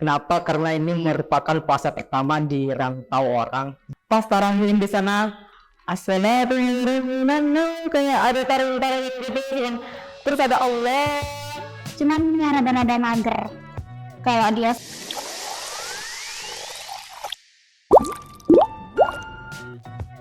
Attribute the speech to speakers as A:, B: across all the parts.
A: Kenapa? Karena ini merupakan puasa pertama di rantau orang. Pas tarawih di sana, assalamualaikum, kayak ada tarawih gitu yang terus ada Allah.
B: Cuman nada-nada mager kalau dia.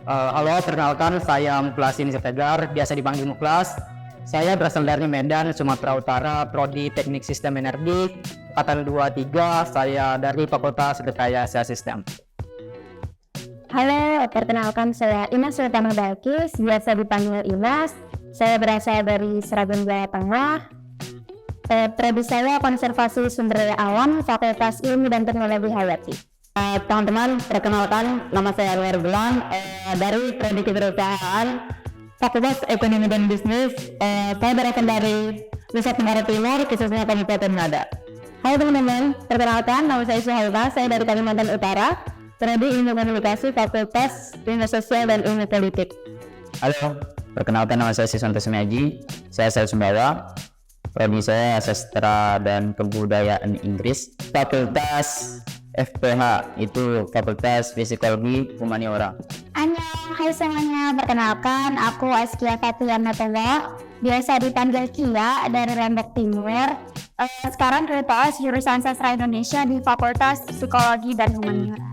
A: Halo, perkenalkan saya Muklas Tegar, biasa dipanggil Muklas. Saya berasal dari Medan, Sumatera Utara, Prodi Teknik Sistem Energi, angkatan 23. Saya dari Fakultas Rekayasa Sistem.
B: Halo, perkenalkan saya Imas Sultana Balkis, biasa dipanggil Imas. Saya berasal dari Sragen, Jawa Tengah. Prodi saya Konservasi Sumber Daya Alam, Fakultas Ilmu dan Teknologi Hayati. Teman-teman, perkenalkan nama saya Ruer Belang dari Prodi Kewirausahaan, Fakultas Ekonomi dan Bisnis. Saya berasal dari Nusa Tenggara Timur, khususnya Kabupaten Ngada. Halo teman-teman, perkenalkan nama saya Suhaila, saya dari Kalimantan Utara, Prodi Ilmu Komunikasi, Fakultas Ilmu Sosial dan Ilmu Politik.
C: Halo, perkenalkan nama saya Siswanto Sumiaji, saya asal Sumbawa. Prodi saya Sastra dan Kebudayaan Inggris, Fakultas FPH, itu Fakultas Psikologi Humaniora.
B: Hai semuanya, perkenalkan aku Askia Fatiana Tengah, biasa dipanggil Kia dari Lombok Timur. Sekarang kelas jurusan Sastra Indonesia di Fakultas Psikologi dan Humaniora.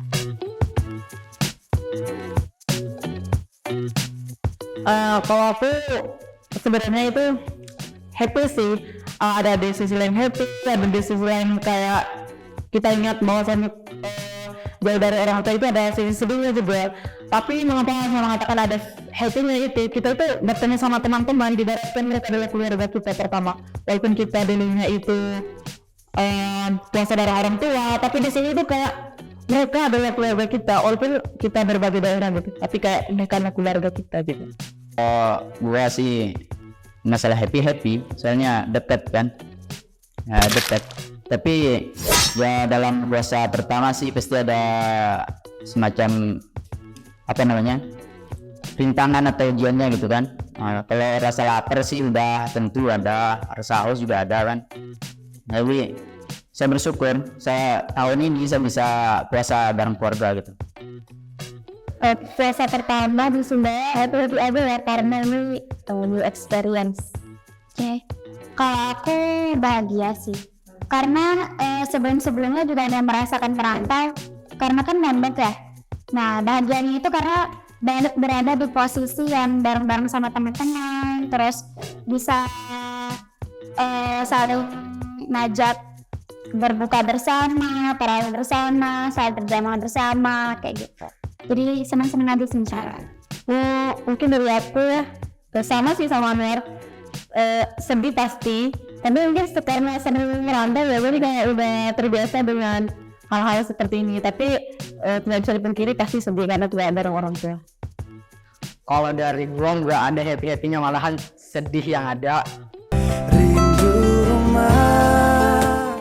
A: Kalau aku sebenarnya itu happy sih. Ada di sisi lain happy, ada di sisi lain kayak kita ingat bahwasannya jauh dari orang tua itu ada sisi sedihnya juga. Tapi mengapa saya mengatakan ada happy-nya itu, kita tuh bertemu sama teman-teman, diharapkan mereka adalah keluarga kita pertama. Walaupun kita dulunya itu puasa dari orang tua, tapi di sini tuh kayak mereka adalah keluarga kita, walaupun kita berbagi daerah gitu, tapi kayak mereka adalah keluarga kita gitu.
C: Gua sih masalah happy, soalnya dekat kan, dekat. Tapi ya dalam puasa pertama sih pasti ada semacam rintangan atau ujiannya gitu kan. Kalau rasa lapar sih udah tentu ada, rasa haus juga ada kan. Tapi saya bersyukur saya tahun ini saya bisa puasa bareng keluarga gitu.
B: Puasa pertama di Sumba happy ya, karena ini new experience. Oke. Kalau aku bahagia sih, karena sebelum-sebelumnya juga ada merasakan merantau, karena kan nambah ya. Nah bahagianya itu karena berada di posisi yang bareng-bareng sama teman-teman, terus bisa saling ngajak berbuka bersama, tarawih bersama, saat berjamaah bersama, kayak gitu. Jadi senang-senang aja sih misalnya. Mungkin dari aku ya, sama sih sama Mer, sedih pasti. Tapi mungkin karena sering merantau ya, jadi kayak udah terbiasa dengan hal-hal seperti ini. Tapi tidak bisa dipungkiri pasti sedih karena tidak ada orang tua.
A: Kalau dari gue nggak ada happy-happynya, malahan sedih yang ada.
D: Rindu rumah.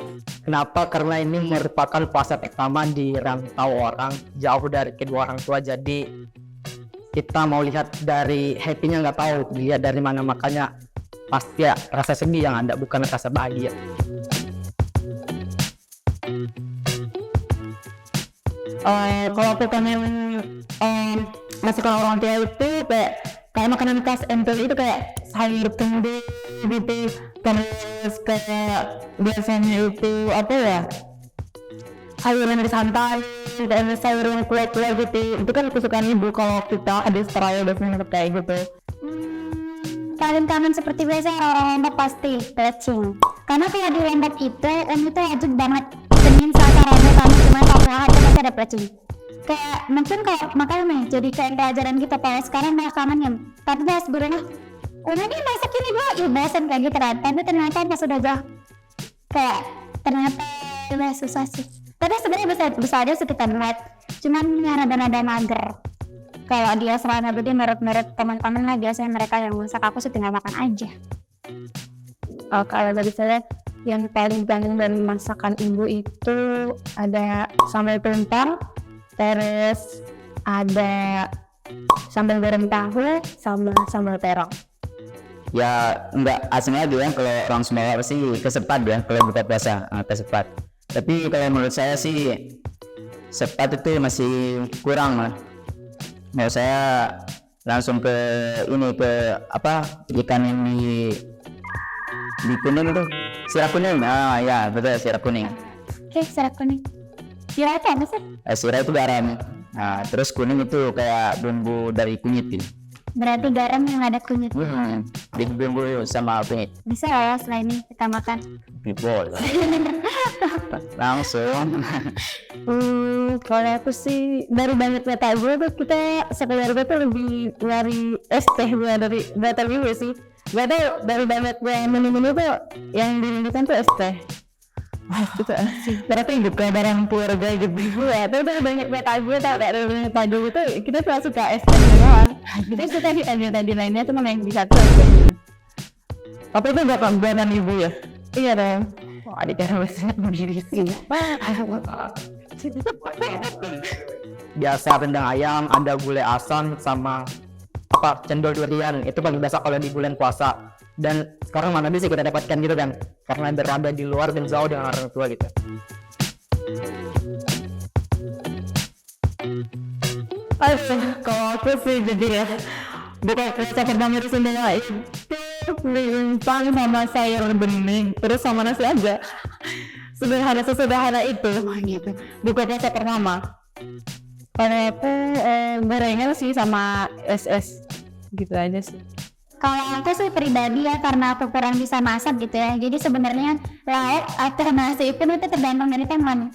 A: Kenapa? Karena ini merupakan puasa pertama di rantau orang, jauh dari kedua orang tua. Jadi kita mau lihat dari happy-nya nggak tahu lihat dari mana, makanya pasti ya rasa sedih yang ada, bukan rasa bahagia. Kalau aku pengen masih kalau orang tua itu kayak makanan khas MPL itu kayak sayur kemudian gitu, terus kayak biasanya itu apa ya, sayuran dari santan dan sayuran kue-kue gitu. Itu kan kesukaan ibu kalau kita ada trial biasanya kayak gitu.
B: Kangen seperti biasa orang Lombok pasti plecing. Karena kayak di Lombok itu wajib banget Senin, Selasa, Rabu, Kamis, Jumat, Sabtu, Ahad itu pasti ada plecing. Kayak mungkin kayak makanya nih jadi kayak pelajaran kita kayak sekarang malah kangen. Tapi pas sebenarnya udah nih masak ini gue bosan kayak gitu kan. Tapi ternyata pas udah jauh kayak ternyata udah susah sih. Tapi sebenarnya bisa aja sekitar net. Cuman nada-nada mager. Kalau dia selain itu dia merek teman-teman lah, biasanya mereka yang masak, aku sih tinggal makan aja. Kalau dari saya yang paling kangen dan masakan ibu itu ada sambal kentang, terus ada sambal goreng tahu sama sambal terong.
C: Ya nggak asing lagi ya, kalau orang Sumbawa pasti kesepat ya kalau buka puasa, kesepat. Tapi kalau menurut saya sih sepat itu masih kurang lah. Mau saya langsung ke ini, ke apa, ikan yang di kuning itu, sirap kuning. Ah ya betul, sirap kuning.
B: Oke, serat kuning. Sirap itu apa sih?
C: Sirap itu garam. Nah terus kuning itu kayak bumbu dari kunyit gitu.
B: Berarti garam yang ada kunyit.
C: Bumbu sama kunyit.
B: Bisa lah ya setelah ini kita makan.
C: Bibol. Langsung.
A: Kalau aku sih dari banyak data gue tuh kita sekedar gue tuh lebih dari es teh bukan dari data gue sih. Gue tuh dari banyak gue yang menu-menu tuh yang dirindukan tuh es teh. Gitu sih. Berarti bukan barang keluarga gitu ya. Tapi dari banyak data gue tuh dari banyak data gue tuh kita tuh suka es teh doang. Kita suka tadi lainnya tuh mana yang bisa tuh. Tapi itu gak pembuatan ibu ya? Iya deh. Wah, adik cara besar berdiri sini.
E: Biasa rendang ayam, ada gulai asam sama apa cendol durian. Itu paling biasa kalau di bulan puasa. Dan sekarang mana bisa kita dapatkan gitu kan, karena berada di luar dan jauh dengan orang tua gitu.
A: Kalau aku sih jadi ya bukan kerja kerja itu sendiri itu paling sama sayur bening terus sama nasi aja sesederhana itu gitu bukan rasa pertama. Kalau aku gorengan sih sama es gitu aja sih.
B: Kalau aku sih pribadi ya, karena aku kurang bisa masak gitu ya, jadi sebenarnya lauk atau nasi itu tergantung dari teman.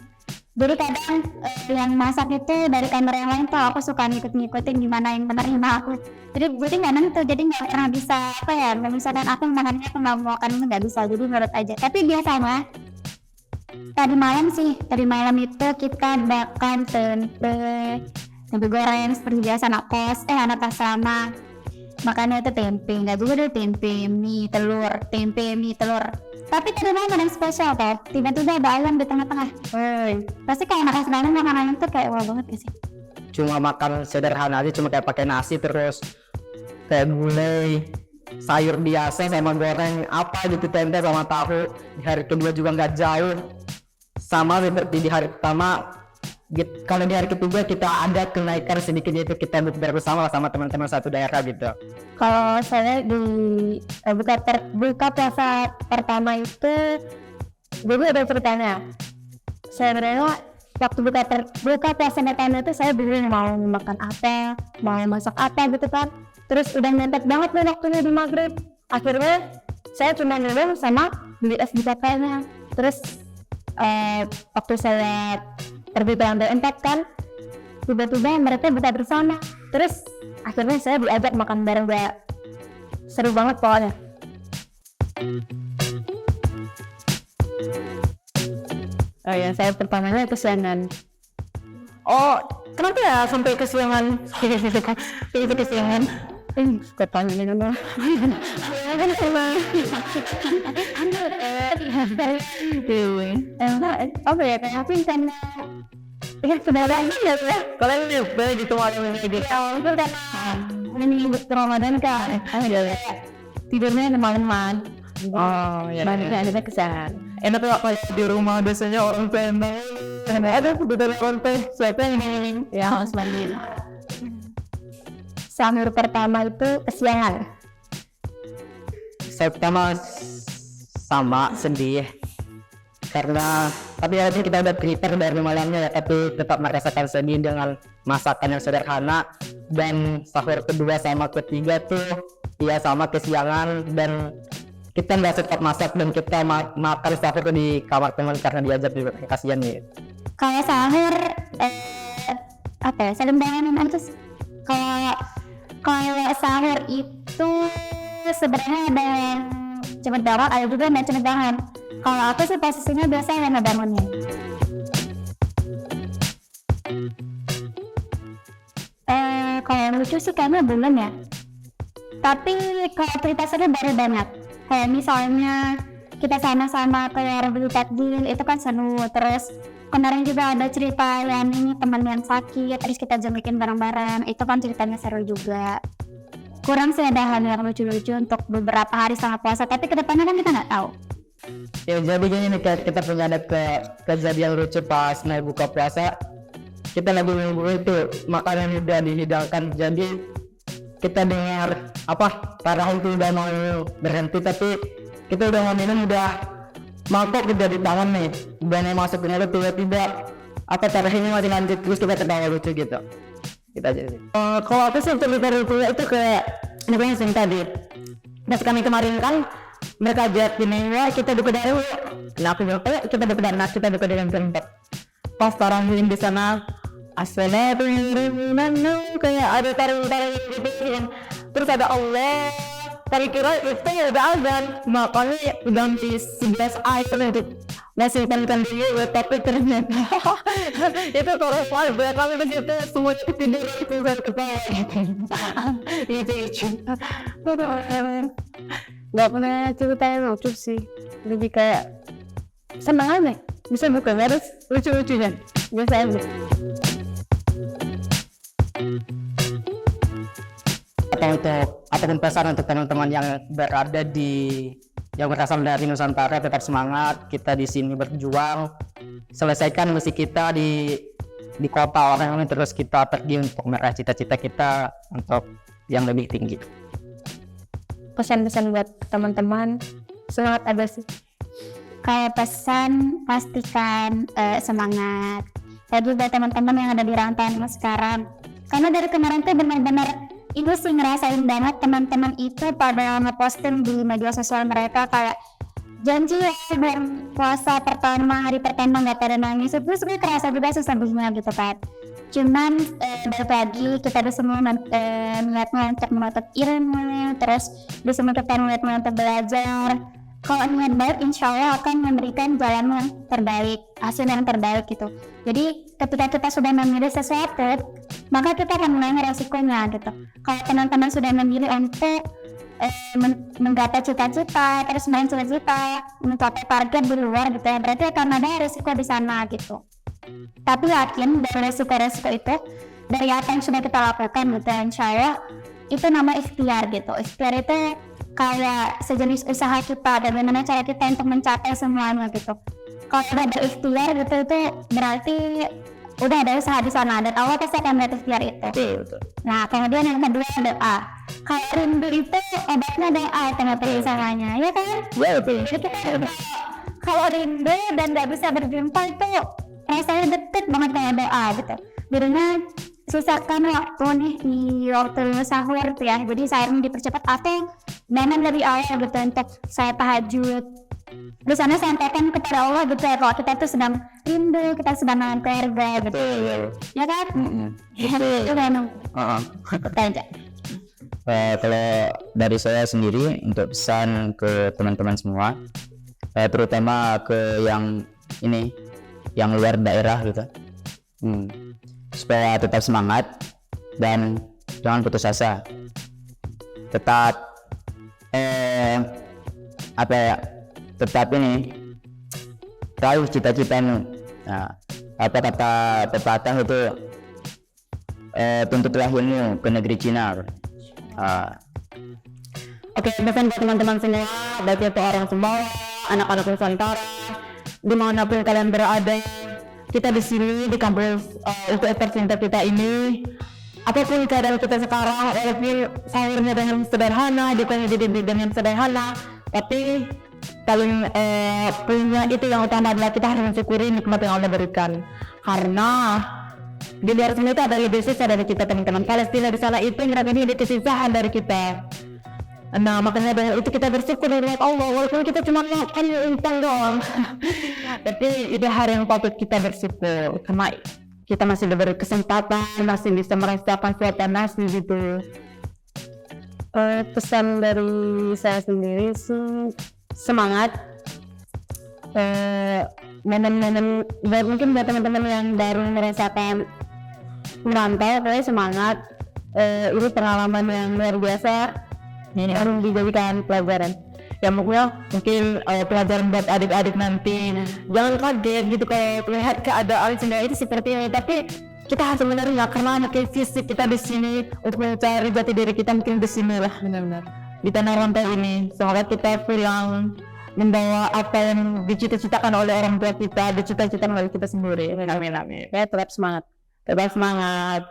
B: Jadi kadang yang masak itu dari kamera yang lain tuh aku suka ngikutin gimana yang benar gimana aku. Jadi gue nggak nentu, jadi nggak pernah bisa apa ya, nggak bisa dan aku makannya aku nggak mau makan nggak bisa, jadi menurut aja. Tapi biasanya tadi malam itu kita makan tempe goreng seperti biasa anak kos, anak asrama. Makannya itu tempe, nggak dulu tempe mie telur. Tapi tadi malam ada yang spesial toh, tiba-tiba ada ayam di tengah-tengah. Pasti kayak anak asrama makan ayam tuh kayak wah banget gak sih?
E: Cuma makan sederhana aja, cuma kayak pakai nasi terus kayak gulai, sayur biasa sama goreng apa gitu, tempe sama tahu. Di hari kedua juga nggak jauh, sama seperti di hari pertama. Kalau di hari ketiga kita ada kenaikan sedikit, yaitu kita bersama sama teman-teman satu daerah gitu.
A: Kalau saya di buka puasa pertama itu dulu ada ceritanya. Saya berada waktu buka puasa pertama itu saya bingung mau makan apa, mau masak apa gitu kan. Terus udah mepet banget nih waktunya di maghrib. Akhirnya saya cuma nyoba sama beli es di kafenya. Terus waktu saya terbit yang berempat kan, tiba-tiba mereka buka bersama. Terus akhirnya saya diajak makan bareng, seru banget pokoknya. Oh ya, saya pertamanya kesiangan. Oh, kenapa ya sampai kesiangan? Kesiangan. Ketanya kan. Apa ya, kayak apa karena ya saudara ini ya kalian lupa gitu malam ini itu kan ini Ramadan kan tidurnya teman-teman. Oh ya, banyak ada kesan. Enak tuh kalau di rumah biasanya orang pengen ada betul konten siapa ini ya harus mandi. Sahur pertama itu kesiangan.
E: Saya pertama sama sedih karena tapi akhirnya kita udah prepare dari malamnya ya, tapi tetap merasakan sedih dengan masakan yang sederhana. Dan sahur kedua sama ketiga tuh ya sama kesiangan, dan kita nggak sempat masak dan kita makan sahur di kamar teman karena diajak juga, kasihan nih.
B: Kalau sahur apa ya, selembangan terus kalau sahur itu sebenarnya ada yang cepet banget, ada juga yang cepet banget. Kalau aku sih posisinya biasanya yang ngebangunnya. Kalau lucu sih kayaknya belum ya. Tapi kalau cerita seru baru banget. Kayak misalnya kita sama-sama kayak beli takjil itu kan seru. Terus kemarin juga ada cerita yang ini teman yang sakit, terus kita jengukin bareng-bareng, itu kan ceritanya seru juga. Kurang sih ada hal yang lucu-lucu untuk beberapa hari setelah puasa, tapi kedepannya kan kita nggak tahu.
E: Ya jadi gini nih, kayak kita punya ada kejadian lucu pas naik buka puasa. Kita lagi nunggu itu makanan udah dihidangkan, jadi kita dengar tarawih itu udah mau berhenti, tapi kita udah mau minum, udah mangkok udah di tangan nih, udah mau masuk ke tiba-tiba tarawihnya masih lanjut, terus kita tertawa lucu gitu. Kita jadi
A: Kalau aku sih cerita lucunya itu kayak yang sering tadi. Pas kami kemarin kan mereka ajak gini, ya kita duka dari nah aku bilang kita duka dari kita duka dari tempat pas tarawih di sana assalatu kayak ada tarawih gitu kan, terus ada Allah tadi kira itu ya ada azan, makanya ganti 11 ayat itu masih kan dia, tapi ternyata itu kalau soal banyak kami begitu semua tidur itu ketawa itu
B: Nggak pernah cerita yang lucu sih, lebih kayak seneng aja bisa bukan harus lucu-lucunya biasa aja.
E: Ataupun pesan untuk teman-teman yang berada yang berasal dari Nusantara, tetap semangat, kita di sini berjuang, selesaikan misi kita di kota orang lain, terus kita pergi untuk meraih cita-cita kita untuk yang lebih tinggi.
B: Pesan-pesan buat teman-teman semangat ada sih, kayak pesan pastikan semangat. Jadi buat teman-teman yang ada di rantauan sekarang, karena dari kemarin tuh benar-benar itu sih ngerasain banget teman-teman itu pada ngeposting di media sosial mereka kayak janji ya puasa pertama, hari pertama nggak pada nangis, terus gue kerasa juga susah-susahnya gitu kan. Cuman dari pagi kita udah semua niatnya untuk menuntut ilmu, terus udah semua kita niatnya untuk belajar. Kalau niat baik insya Allah akan memberikan jalan yang terbaik, hasil yang terbaik gitu. Jadi ketika kita sudah memilih sesuatu, maka kita akan menanggung resikonya gitu. Kalau teman-teman sudah memilih untuk menggapai cita-cita, terus main cita-cita, mencapai target di luar gitu ya, berarti akan ada resiko di sana gitu. Tapi yakin dari resiko-resiko itu, dari apa yang sudah kita lakukan gitu, insya Allah itu nama ikhtiar gitu. Ikhtiar itu kayak sejenis usaha kita, dan bagaimana cara kita untuk mencapai semuanya gitu. Kalau sudah ada ikhtiar gitu, itu berarti udah ada usaha di sana, dan Allah pasti akan melihat ikhtiar itu. Nah kemudian yang kedua doa. Kalau rindu itu obatnya doa, tengah usahanya, ya kan? Kalau rindu dan nggak bisa berjumpa itu rasanya deket banget kayak doa gitu. Jadinya susahkan waktu nih di waktu sahur tuh ya, jadi sahurnya dipercepat atau memang lebih awal gitu untuk saya tahajud. Di sana sampaikan kepada Allah gitu ya, kalau kita tuh sedang rindu, kita sedang dengan keluarga gitu, ya kan? Itu memang aja.
C: Kalau dari saya sendiri untuk pesan ke teman-teman semua, terutama ke yang luar daerah gitu, supaya tetap semangat dan jangan putus asa, tetap tetap raih cita-citamu. Nah, apa kata pepatah itu, tuntutlah ilmu ke negeri Cina.
A: Oke, pesan buat teman-teman semua, baik itu orang semua, anak-anak Nusantara, dimanapun kalian berada, kita di sini di kampus UPS Center kita ini, apapun keadaan kita sekarang, walaupun sahurnya dengan sederhana, dikanya dengan sederhana, tapi kalau punya itu yang utama adalah kita harus mensyukuri nikmat yang Allah berikan, karena di luar sana itu ada lebih sisa dari kita, teman-teman. Palestina di sana itu mereka ini ada kesisahan dari kita. Nah makanya banyak itu kita bersyukur dari Allah, walaupun kita cuma makan instan doang. Tapi itu hari yang patut kita bersyukur, karena kita masih diberi kesempatan, masih bisa merasakan suasana nasi gitu. Pesan dari saya sendiri sih semangat. Mungkin buat teman-teman yang baru merasakan merantau, tapi semangat. Ini pengalaman yang luar biasa. Ini harus dijadikan pelajaran. Ya mungkin pelajaran buat adik-adik nanti. Jangan kaget gitu kayak melihat keadaan sendiri itu seperti ini, tapi kita harus menerima karena anak fisik kita di sini untuk mencari jati diri kita mungkin di sini lah, benar-benar di tanah rantau ini. Semoga kita pulang membawa apa yang dicita-citakan oleh orang tua kita, dicita-citakan oleh kita sendiri. Amin amin.
E: Tetap semangat.
A: Tetap semangat.